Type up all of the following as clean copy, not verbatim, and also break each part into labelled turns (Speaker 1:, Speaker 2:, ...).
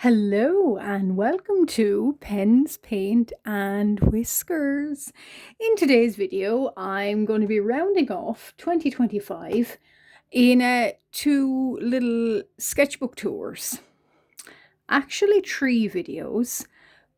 Speaker 1: Hello and welcome to Pens, Paint and Whiskers. In today's video, I'm going to be rounding off 2025 in two little sketchbook tours. Actually, three videos,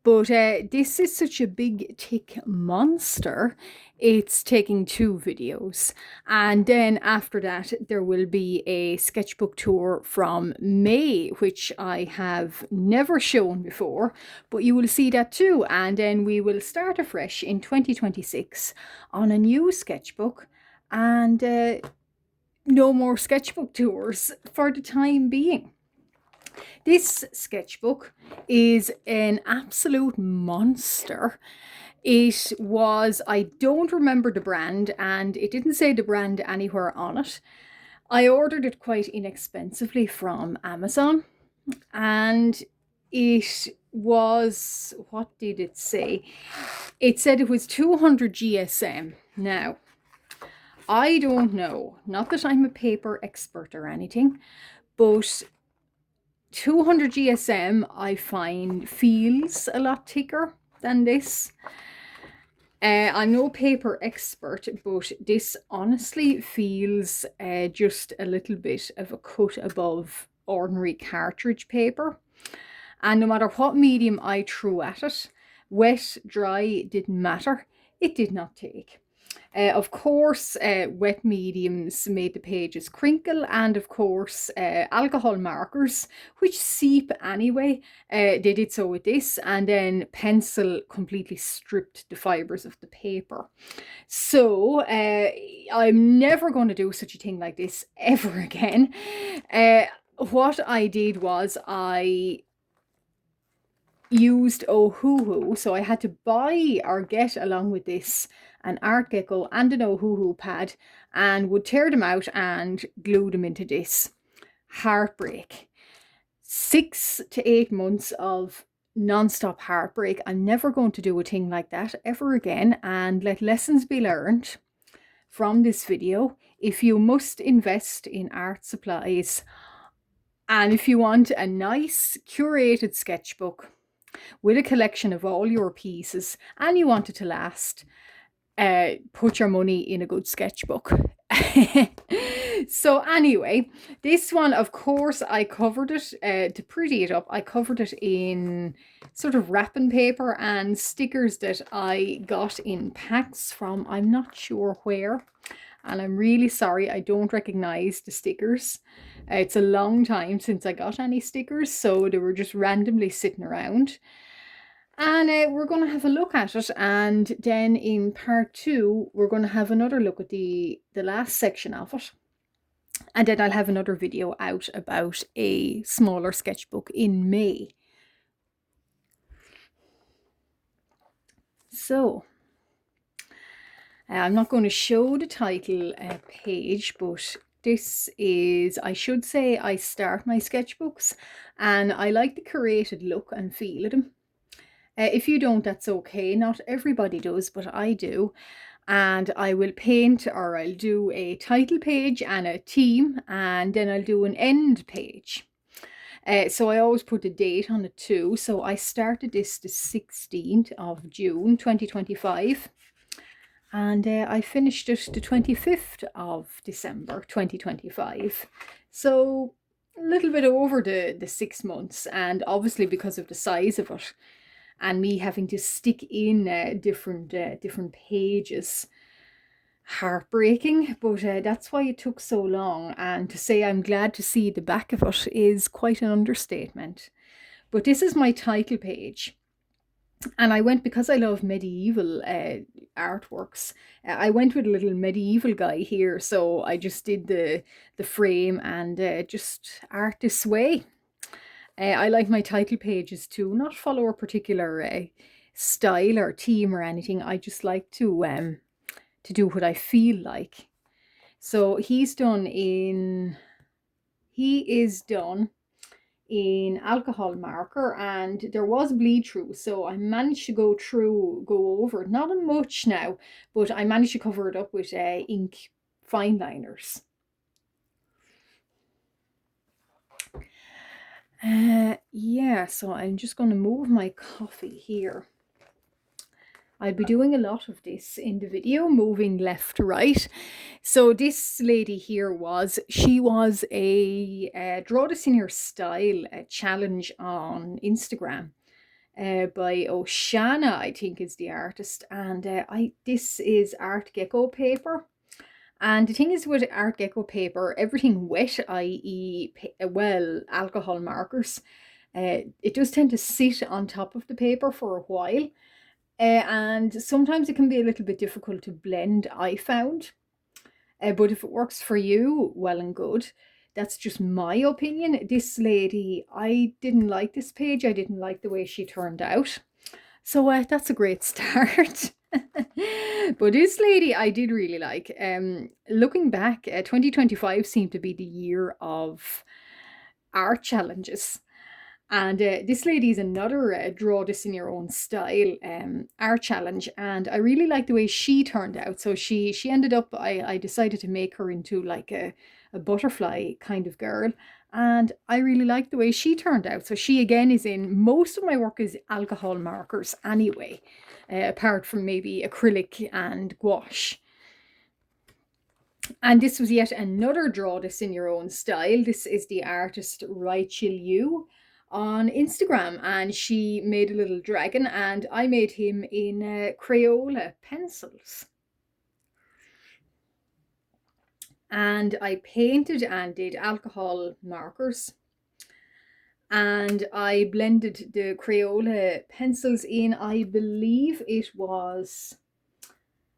Speaker 1: but this is such a big tick monster, it's taking two videos. And then after that, there will be a sketchbook tour from May, which I have never shown before, but you will see that too. And then we will start afresh in 2026 on a new sketchbook and no more sketchbook tours for the time being. This sketchbook is an absolute monster. It was, I don't remember the brand, and it didn't say the brand anywhere on it. I ordered it quite inexpensively from Amazon, and it was, what did it say? It said it was 200 GSM. Now, I don't know, not that I'm a paper expert or anything, but 200 GSM I find feels a lot thicker than this. I'm no paper expert, but this honestly feels just a little bit of a cut above ordinary cartridge paper. And no matter what medium I threw at it, wet, dry, didn't matter, it did not take. Of course, wet mediums made the pages crinkle, and of course, alcohol markers, which seep anyway, they did so with this, and then pencil completely stripped the fibers of the paper. So I'm never going to do such a thing like this ever again. What I did was I used Ohuhu, so I had to buy or get along with this an Art Gecko and an Ohuhu pad, and would tear them out and glue them into this. Heartbreak. 6 to 8 months of non-stop heartbreak. I'm never going to do a thing like that ever again, and let lessons be learned from this video. If you must invest in art supplies, and if you want a nice curated sketchbook with a collection of all your pieces and you want it to last, put your money in a good sketchbook. So anyway, this one, of course, I covered it to pretty it up. I covered it in sort of wrapping paper and stickers that I got in packs from I'm not sure where. And I'm really sorry, I don't recognize the stickers. It's a long time since I got any stickers, so they were just randomly sitting around. And we're going to have a look at it, and then in part 2 we're going to have another look at the last section of it, and then I'll have another video out about a smaller sketchbook in May. So I'm not going to show the title page, but this is, I should say, I start my sketchbooks and I like the curated look and feel of them. If you don't, that's okay. Not everybody does, but I do. And I will paint, or I'll do a title page and a theme, and then I'll do an end page. So I always put a date on it too. So I started this the 16th of June 2025. And I finished it the 25th of December 2025. So a little bit over the 6 months, and obviously because of the size of it and me having to stick in different pages, heartbreaking, but that's why it took so long. And to say I'm glad to see the back of it is quite an understatement. But this is my title page. And I went, because I love medieval artworks, I went with a little medieval guy here. So I just did the frame and just art this way. I like my title pages to not follow a particular style or theme or anything. I just like to do what I feel like. So he is done in alcohol marker, and there was bleed through, so I managed to go over it, not much now, but I managed to cover it up with ink fine liners. Yeah, yeah, so I'm just going to move my coffee here. I'll be doing a lot of this in the video, moving left to right. So this lady here she was a Draw This in Your Style challenge on Instagram by Oshana, I think is the artist. And this is Art Gecko paper. And the thing is with Art Gecko paper, everything wet, i.e. well, alcohol markers, it does tend to sit on top of the paper for a while. And sometimes it can be a little bit difficult to blend, I found. But if it works for you, well and good. That's just my opinion. This lady, I didn't like this page. I didn't like the way she turned out. So that's a great start. But this lady I did really like. Looking back, 2025 seemed to be the year of art challenges. And this lady is another Draw This in Your Own Style art challenge. And I really like the way she turned out. So she ended up, I decided to make her into like a butterfly kind of girl. And I really like the way she turned out. So she again is in, most of my work is alcohol markers anyway, apart from maybe acrylic and gouache. And this was yet another Draw This in Your Own Style. This is the artist Rachel Yu on Instagram, and she made a little dragon, and I made him in Crayola pencils. And I painted and did alcohol markers, and I blended the Crayola pencils in, I believe it was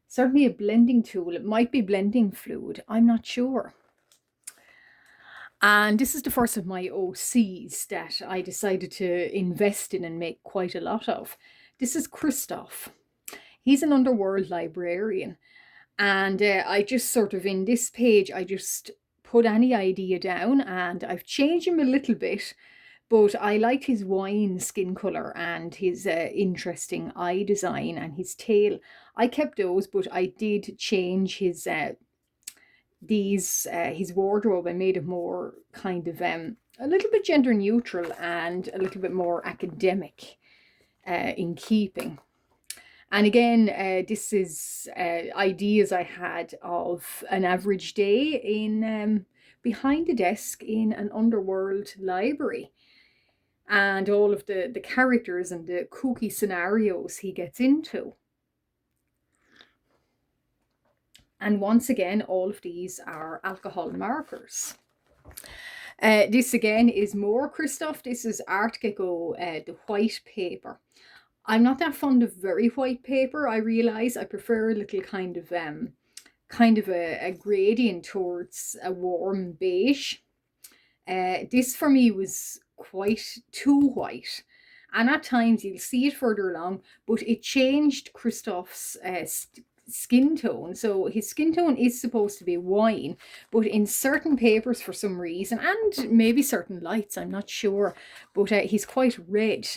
Speaker 1: certainly a blending tool. It might be blending fluid, I'm not sure. And this is the first of my OCs that I decided to invest in and make quite a lot of. This is Christoph. He's an underworld librarian. And I just sort of, in this page, I just put any idea down, and I've changed him a little bit. But I liked his wine skin colour and his interesting eye design and his tail. I kept those, but I did change his his wardrobe. I made it more kind of a little bit gender neutral and a little bit more academic in keeping. And again, this is ideas I had of an average day in behind a desk in an underworld library, and all of the characters and the kooky scenarios he gets into. And once again, all of these are alcohol markers. This again is more Christoph. This is Art Gecko, the white paper. I'm not that fond of very white paper. I realise I prefer a little kind of a gradient towards a warm beige. This for me was quite too white. And at times you'll see it further along, but it changed Christoph's skin tone. So his skin tone is supposed to be wine, but in certain papers for some reason, and maybe certain lights, I'm not sure, but he's quite red.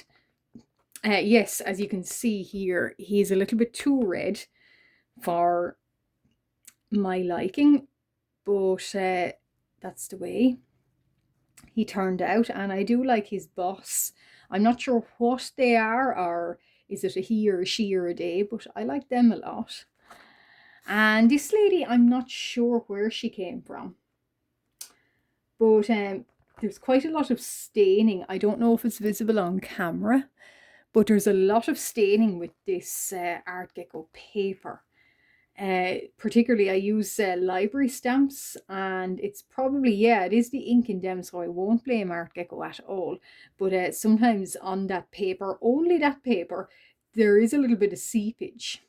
Speaker 1: Yes, as you can see here, he's a little bit too red for my liking, but that's the way he turned out. And I do like his boss. I'm not sure what they are, or is it a he or a she or a they, but I like them a lot. And this lady, I'm not sure where she came from, but there's quite a lot of staining. I don't know if it's visible on camera, but there's a lot of staining with this Art Gecko paper. Particularly I use library stamps, and it's probably, yeah, it is the ink in them, so I won't blame Art Gecko at all. But sometimes on that paper, only that paper, there is a little bit of seepage.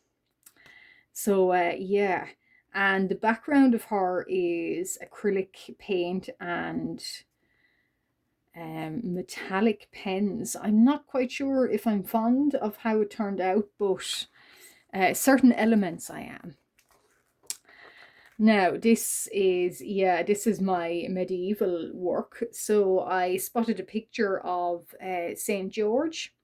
Speaker 1: So yeah, and the background of her is acrylic paint and metallic pens. I'm not quite sure if I'm fond of how it turned out, but certain elements I am. Now this is my medieval work. So I spotted a picture of St. George,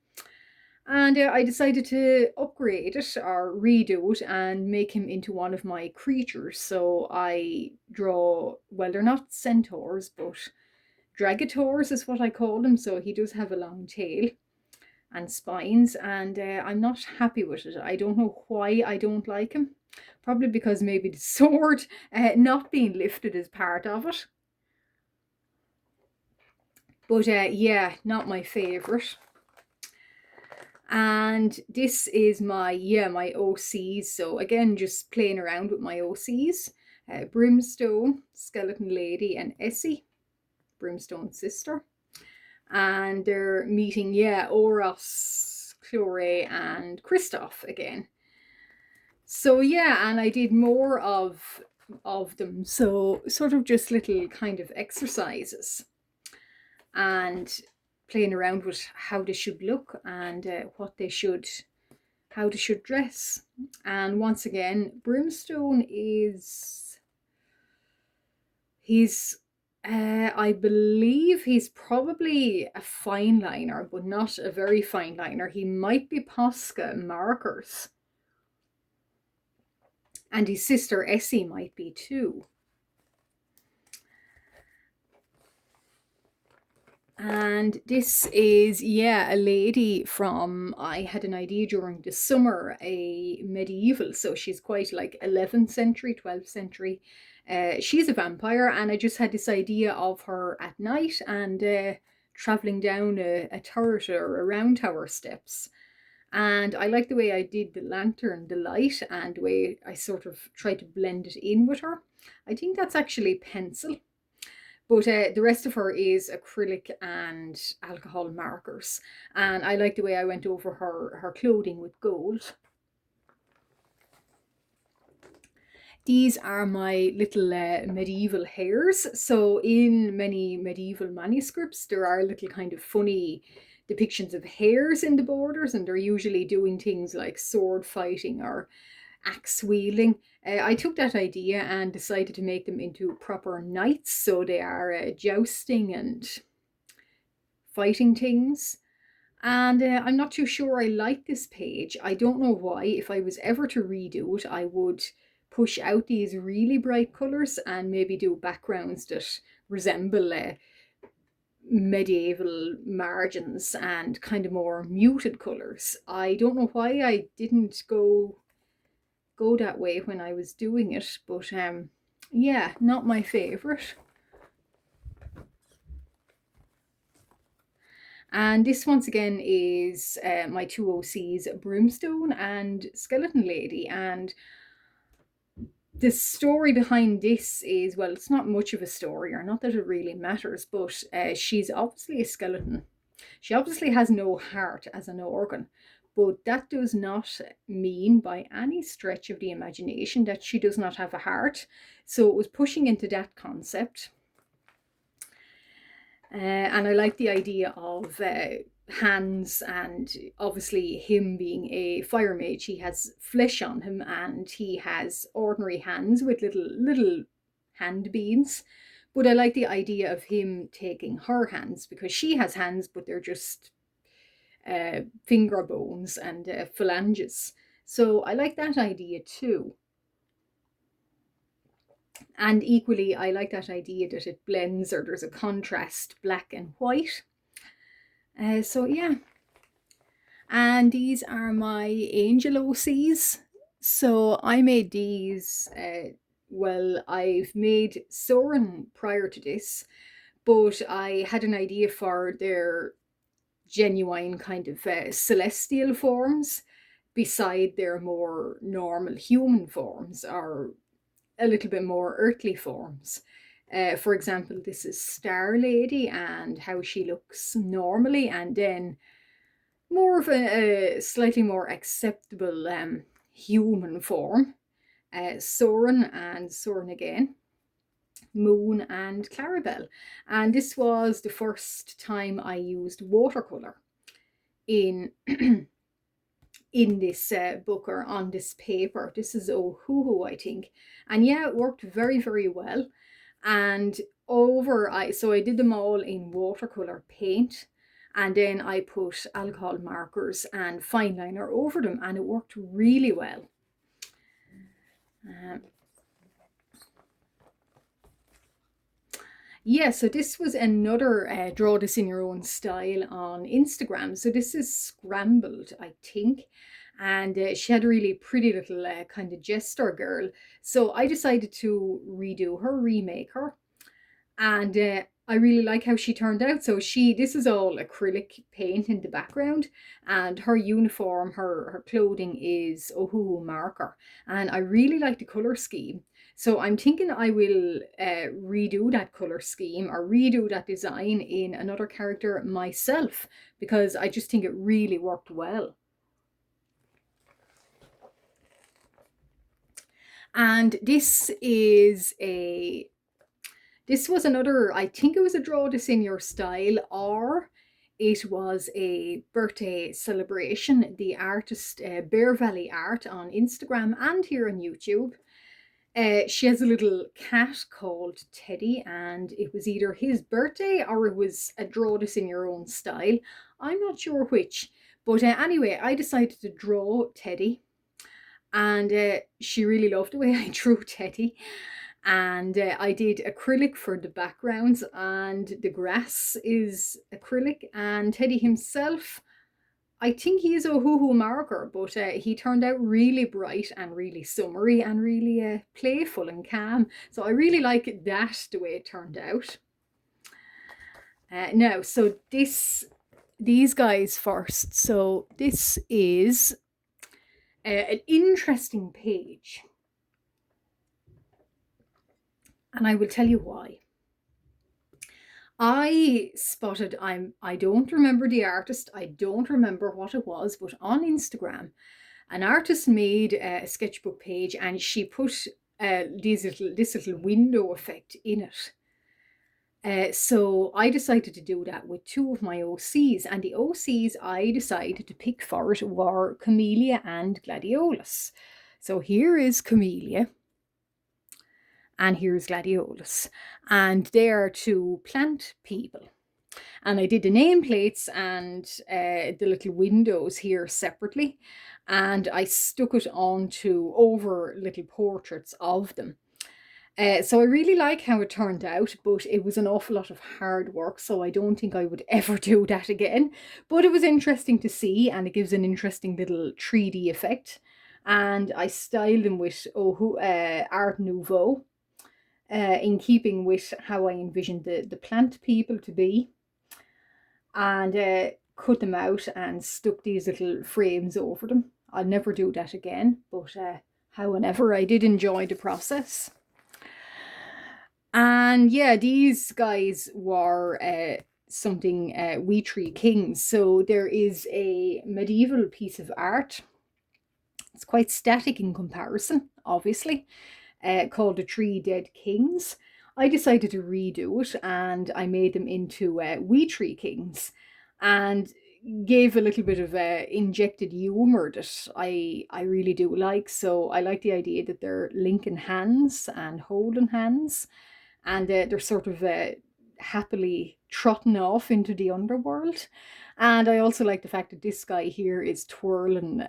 Speaker 1: and I decided to upgrade it or redo it and make him into one of my creatures. So I draw, well, they're not centaurs, but Dragators is what I call him. So he does have a long tail and spines, and I'm not happy with it. I don't know why I don't like him. Probably because maybe the sword not being lifted is part of it. But yeah, not my favourite. And this is my OCs. So again, just playing around with my OCs. Brimstone, Skeleton Lady, and Essie, Brimstone's sister. And they're meeting, Oros, Chlore, and Kristoff again. So yeah, and I did more of them. So sort of just little kind of exercises and playing around with how they should look and how they should dress. And once again, Brimstone I believe he's probably a fine liner, but not a very fine liner. He might be Posca markers. And his sister Essie might be too. And this is, a lady from, I had an idea during the summer, a medieval. So she's quite like 11th century, 12th century. She's a vampire, and I just had this idea of her at night and traveling down a turret or a round tower steps. And I like the way I did the lantern, the light, and the way I sort of tried to blend it in with her. I think that's actually pencil. But the rest of her is acrylic and alcohol markers. And I like the way I went over her clothing with gold. These are my little medieval hairs. So in many medieval manuscripts, there are little kind of funny depictions of hares in the borders, and they're usually doing things like sword fighting or axe wielding. I took that idea and decided to make them into proper knights, so they are jousting and fighting things. And I'm not too sure I like this page. I don't know why. If I was ever to redo it, I would push out these really bright colours and maybe do backgrounds that resemble medieval margins and kind of more muted colours. I don't know why I didn't go that way when I was doing it, but yeah, not my favourite. And this once again is my two OCs, Brimstone and Skeleton Lady. And the story behind this is, well, it's not much of a story, or not that it really matters, but she's obviously a skeleton. She obviously has no heart as an organ, but that does not mean by any stretch of the imagination that she does not have a heart. So it was pushing into that concept. And I like the idea of hands, and obviously him being a fire mage, he has flesh on him, and he has ordinary hands with little hand beads. But I like the idea of him taking her hands, because she has hands, but they're just finger bones and phalanges. So I like that idea too. And equally, I like that idea that it blends, or there's a contrast, black and white. So yeah. And these are my angel OCs. So I made these, well, I've made Soren prior to this, but I had an idea for their genuine kind of celestial forms beside their more normal human forms, or a little bit more earthly forms. For example, this is Star Lady and how she looks normally, and then more of a slightly more acceptable human form. Soren and Soren again, Moon and Clarabelle. And this was the first time I used watercolor in in this book, or on this paper. This is Ohuhu, I think. And yeah, it worked very, very well. And so I did them all in watercolor paint, and then I put alcohol markers and fine liner over them, and it worked really well. Yeah, so this was another draw this in your own style on Instagram. So this is Scrambled, I think. And she had a really pretty little kind of jester girl. So I decided to redo her, remake her. And I really like how she turned out. So this is all acrylic paint in the background, and her uniform, her clothing is Ohuhu marker, and I really like the color scheme. So I'm thinking I will redo that color scheme or redo that design in another character myself, because I just think it really worked well. And this was another, I think it was a draw this in your style, or it was a birthday celebration. The artist Bear Valley Art on Instagram and here on YouTube. She has a little cat called Teddy, and it was either his birthday or it was a draw this in your own style. I'm not sure which. But anyway, I decided to draw Teddy, and she really loved the way I drew Teddy. And I did acrylic for the backgrounds, and the grass is acrylic, and Teddy himself, I think he is a hoo-hoo marker, but he turned out really bright and really summery and really playful and calm. So I really like that, the way it turned out. Now, so these guys first. So this is an interesting page, and I will tell you why. I spotted, I don't remember the artist, I don't remember what it was, but on Instagram, an artist made a sketchbook page and she put this little window effect in it. So I decided to do that with two of my OCs, and the OCs I decided to pick for it were Camellia and Gladiolus. So here is Camellia, and here's Gladiolus, and they are two plant people. And I did the nameplates and the little windows here separately, and I stuck it onto over little portraits of them. So I really like how it turned out, but it was an awful lot of hard work, so I don't think I would ever do that again. But it was interesting to see, and it gives an interesting little 3D effect. And I styled them with Art Nouveau, in keeping with how I envisioned the plant people to be, and cut them out and stuck these little frames over them. I'll never do that again, but however, I did enjoy the process. And yeah, these guys were something We Three Kings. So there is a medieval piece of art. It's quite static in comparison, obviously, called The Three Dead Kings. I decided to redo it, and I made them into We Three Kings, and gave a little bit of injected humor that I really do like. So I like the idea that they're linking hands and holding hands, and they're sort of happily trotting off into the underworld. And I also like the fact that this guy here is twirling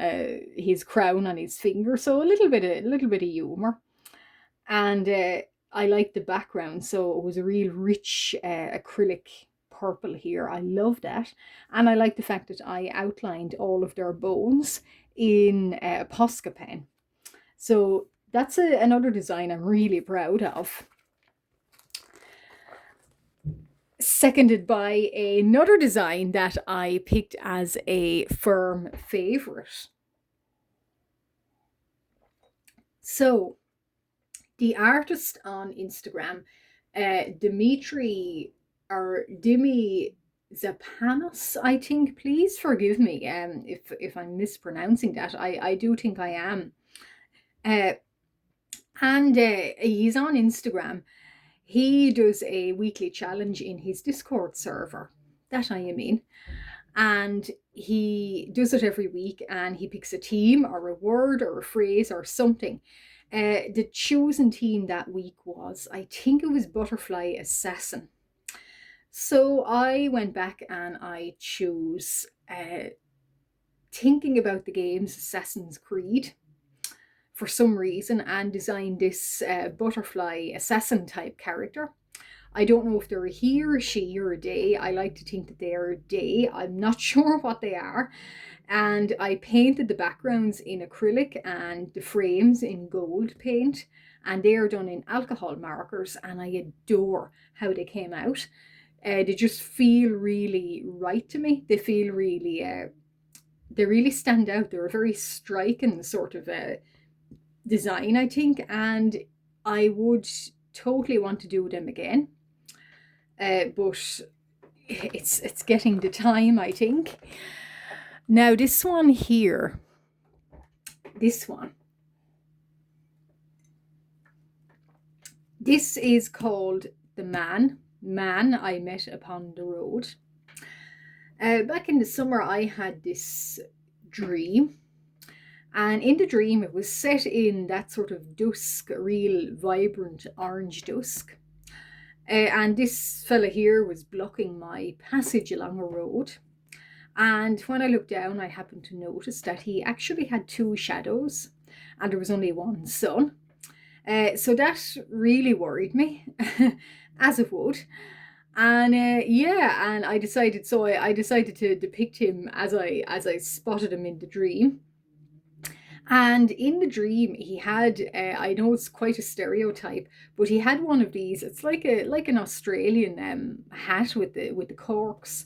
Speaker 1: his crown on his finger, so a little bit of humor. And I like the background, so it was a real rich acrylic purple here. I love that, and I like the fact that I outlined all of their bones in a Posca pen. So that's another design I'm really proud of. Seconded by another design that I picked as a firm favorite. So the artist on Instagram, Dimitri or Dimi Zapanos, I think. Please forgive me if I'm mispronouncing that. I do think I am. Uh, and he's on Instagram. He does a weekly challenge in his Discord server. That I mean. And he does it every week, and he picks a team or a word or a phrase or something. The chosen team that week was, I think it was Butterfly Assassin. So I went back and I chose thinking about the game's Assassin's Creed for some reason, and designed this butterfly assassin type character. I don't know if they're a he or a she or a they. I like to think that they are a they. I'm not sure what they are. And I painted the backgrounds in acrylic and the frames in gold paint, and they are done in alcohol markers, and I adore how they came out. They just feel really right to me. They feel really, they really stand out. They're a very striking sort of design, I think, and I would totally want to do them again. But it's getting the time, I think. Now this one here, this one, this is called The Man I Met Upon the Road. Back in the summer, I had this dream, and in the dream, it was set in that sort of dusk, real vibrant orange dusk. And this fella here was blocking my passage along a road. And when I looked down, I happened to notice that he actually had two shadows, and there was only one sun. So that really worried me, as it would. And yeah, and I decided. So I decided to depict him as I spotted him in the dream. And in the dream, he had, I know it's quite a stereotype, but he had one of these. It's like an Australian hat with the corks,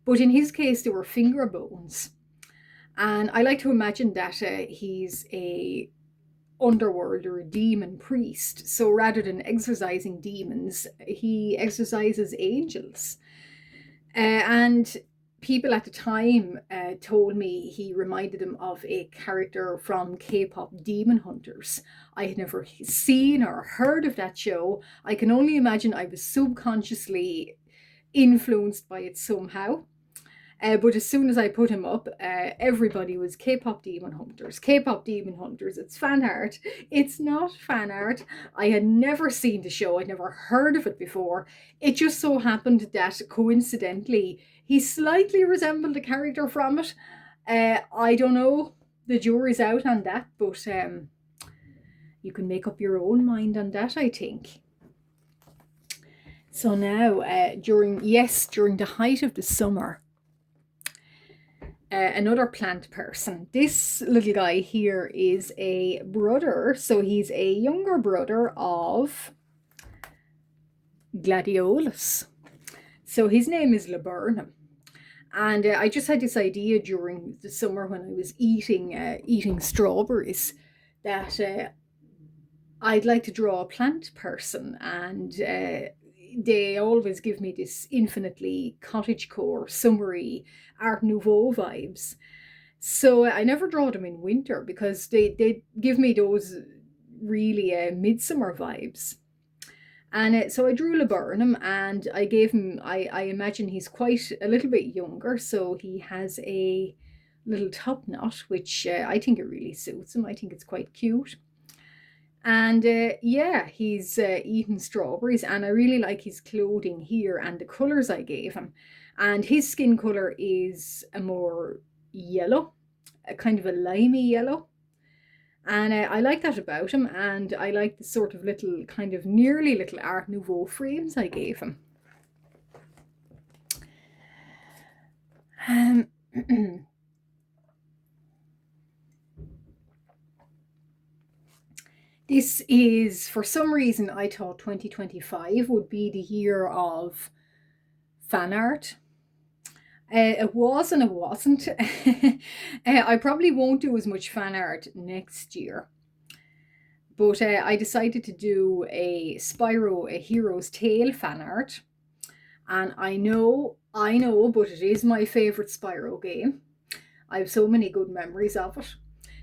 Speaker 1: but in his case, they were finger bones. And I like to imagine that he's a underworld or a demon priest. So rather than exorcising demons, he exorcises angels. And people at the time told me he reminded them of a character from K-pop Demon Hunters. I had never seen or heard of that show. I can only imagine I was subconsciously influenced by it somehow. But as soon as I put him up, everybody was K-pop Demon Hunters. K-pop Demon Hunters. It's fan art. It's not fan art. I had never seen the show. I'd never heard of it before. It just so happened that coincidentally, he slightly resembled a character from it. I don't know. The jury's out on that, but you can make up your own mind on that, I think. So now, during the height of the summer, another plant person. This little guy here is a brother, so he's a younger brother of Gladiolus. So his name is Laburnum. And I just had this idea during the summer when I was eating strawberries that I'd like to draw a plant person, and they always give me this infinitely cottagecore, summery, Art Nouveau vibes. So I never draw them in winter because they give me those really midsummer vibes. And so I drew Laburnum, and I gave him, I imagine he's quite a little bit younger, so he has a little top knot, which I think it really suits him. I think it's quite cute. And yeah, he's eating strawberries, and I really like his clothing here and the colors I gave him. And his skin color is a more yellow, a kind of a limey yellow. And I like that about him, and I like the sort of little, kind of nearly little Art Nouveau frames I gave him. This is, for some reason, I thought 2025 would be the year of fan art. It was and it wasn't. I probably won't do as much fan art next year. But I decided to do a Spyro, a Hero's Tale fan art. And I know, but it is my favourite Spyro game. I have so many good memories of it.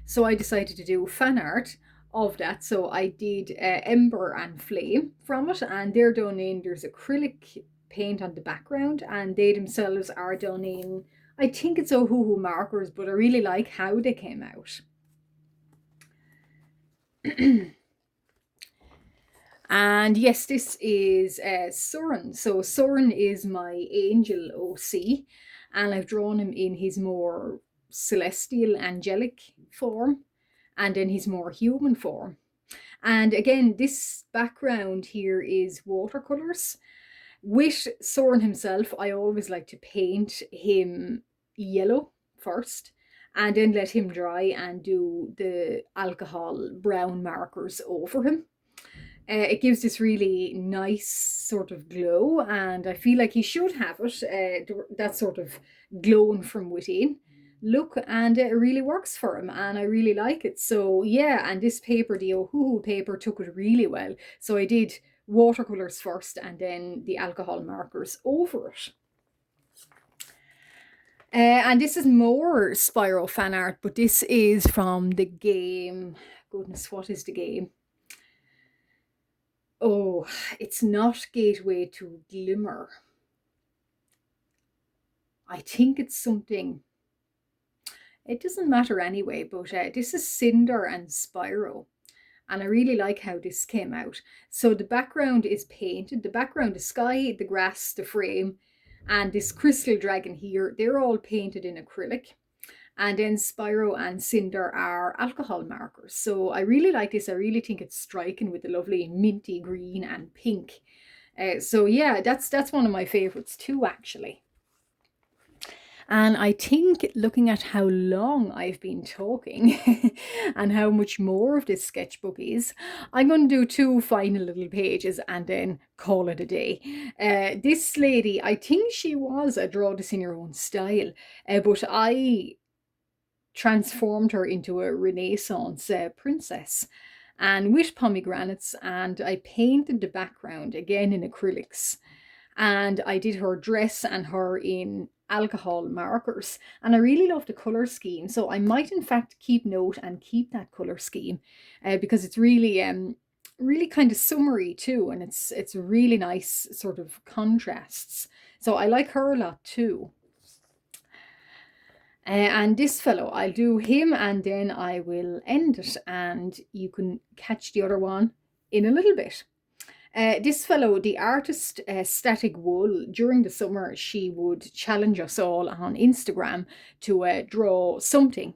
Speaker 1: So I decided to do fan art of that. So I did Ember and Flame from it, and they're done in, there's acrylic paint on the background, and they themselves are done in, I think it's Ohuhu markers, but I really like how they came out. And yes, this is Soren. So Soren is my angel OC, and I've drawn him in his more celestial, angelic form, and in his more human form. And again, this background here is watercolors, With Soren himself, I always like to paint him yellow first and then let him dry and do the alcohol brown markers over him. It gives this really nice sort of glow, and I feel like he should have it, that sort of glowing from within look, and it really works for him, and I really like it. So yeah, and this paper, the Ohuhu paper, took it really well. So I did watercolors first and then the alcohol markers over it. And this is more Spyro fan art, but this is from the game. Goodness, what is the game? Oh, it's not Gateway to Glimmer. I think it's something. It doesn't matter anyway, but this is Cinder and Spyro. And I really like how this came out. So the background is painted. The background, the sky, the grass, the frame, and this crystal dragon here, they're all painted in acrylic. And then Spyro and Cinder are alcohol markers. So I really like this. I really think it's striking with the lovely minty green and pink. So yeah, that's one of my favorites too, actually. And I think, looking at how long I've been talking and how much more of this sketchbook is, I'm going to do 2 final little pages and then call it a day. This lady, I think she was a draw this in your own style, but I transformed her into a Renaissance princess, and with pomegranates, and I painted the background again in acrylics, and I did her dress and her in alcohol markers, and I really love the color scheme, so I might in fact keep note and keep that color scheme, because it's really really kind of summery too, and it's really nice sort of contrasts, so I like her a lot too. And this fellow, I'll do him and then I will end it, and you can catch the other one in a little bit. This fellow, the artist Static Wool, during the summer, she would challenge us all on Instagram to draw something.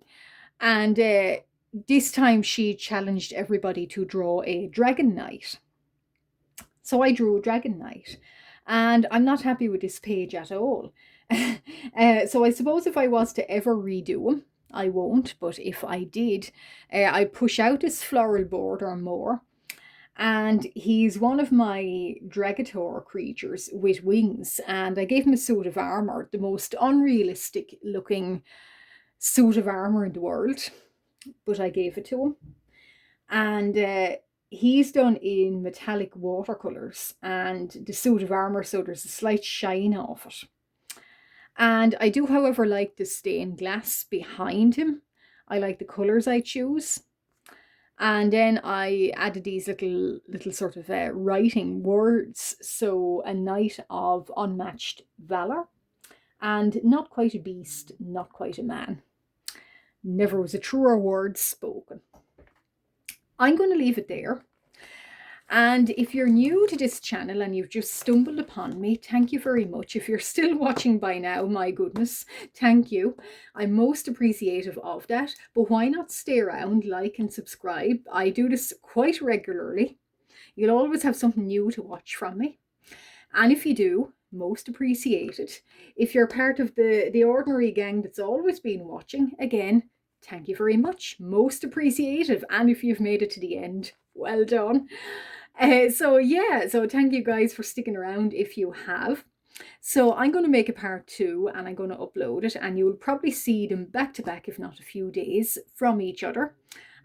Speaker 1: And this time she challenged everybody to draw a dragon knight. So I drew a dragon knight. And I'm not happy with this page at all. So I suppose if I was to ever redo them, I won't, but if I did, I'd push out this floral border more. And he's one of my Dragator creatures with wings, and I gave him a suit of armor, the most unrealistic looking suit of armor in the world, but I gave it to him. And he's done in metallic watercolors and the suit of armor, so there's a slight shine off it. And I do, however, like the stained glass behind him. I like the colors I choose. And then I added these little sort of writing words. So a knight of unmatched valor, and not quite a beast, not quite a man. Never was a truer word spoken. I'm going to leave it there. And if you're new to this channel and you've just stumbled upon me, thank you very much. If you're still watching by now, my goodness, thank you. I'm most appreciative of that. But why not stay around, like and subscribe? I do this quite regularly. You'll always have something new to watch from me. And if you do, most appreciated. If you're part of the ordinary gang that's always been watching, again, thank you very much. Most appreciative. And if you've made it to the end, well done. So thank you guys for sticking around if you have. So I'm going to make a part 2 and I'm going to upload it, and you will probably see them back to back, if not a few days from each other.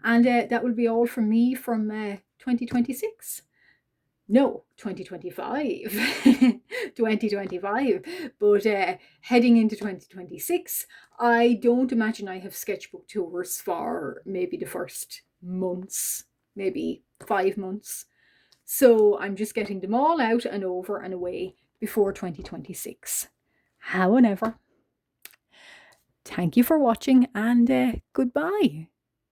Speaker 1: And that will be all from me from 2026. No, 2025. 2025. But heading into 2026, I don't imagine I have sketchbook tours for maybe the first months, maybe 5 months. So I'm just getting them all out and over and away before 2026. However, thank you for watching, and goodbye.